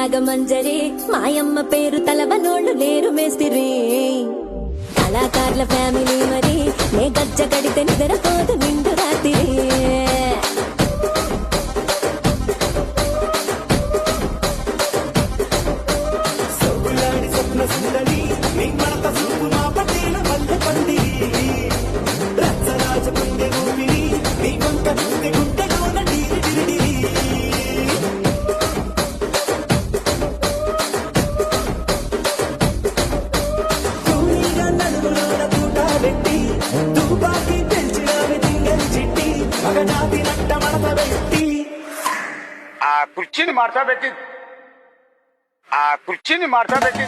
నాగమంజరి మాయమ్మ పేరు తలవనోళ్ళు లేరు మేస్తిరి కళాకారుల ఫ్యామిలీ మరి నే గజ్జ కడితే నిద్రపోదు నిండు రాత్రి ఆ కుర్చీని మార్చబెట్టి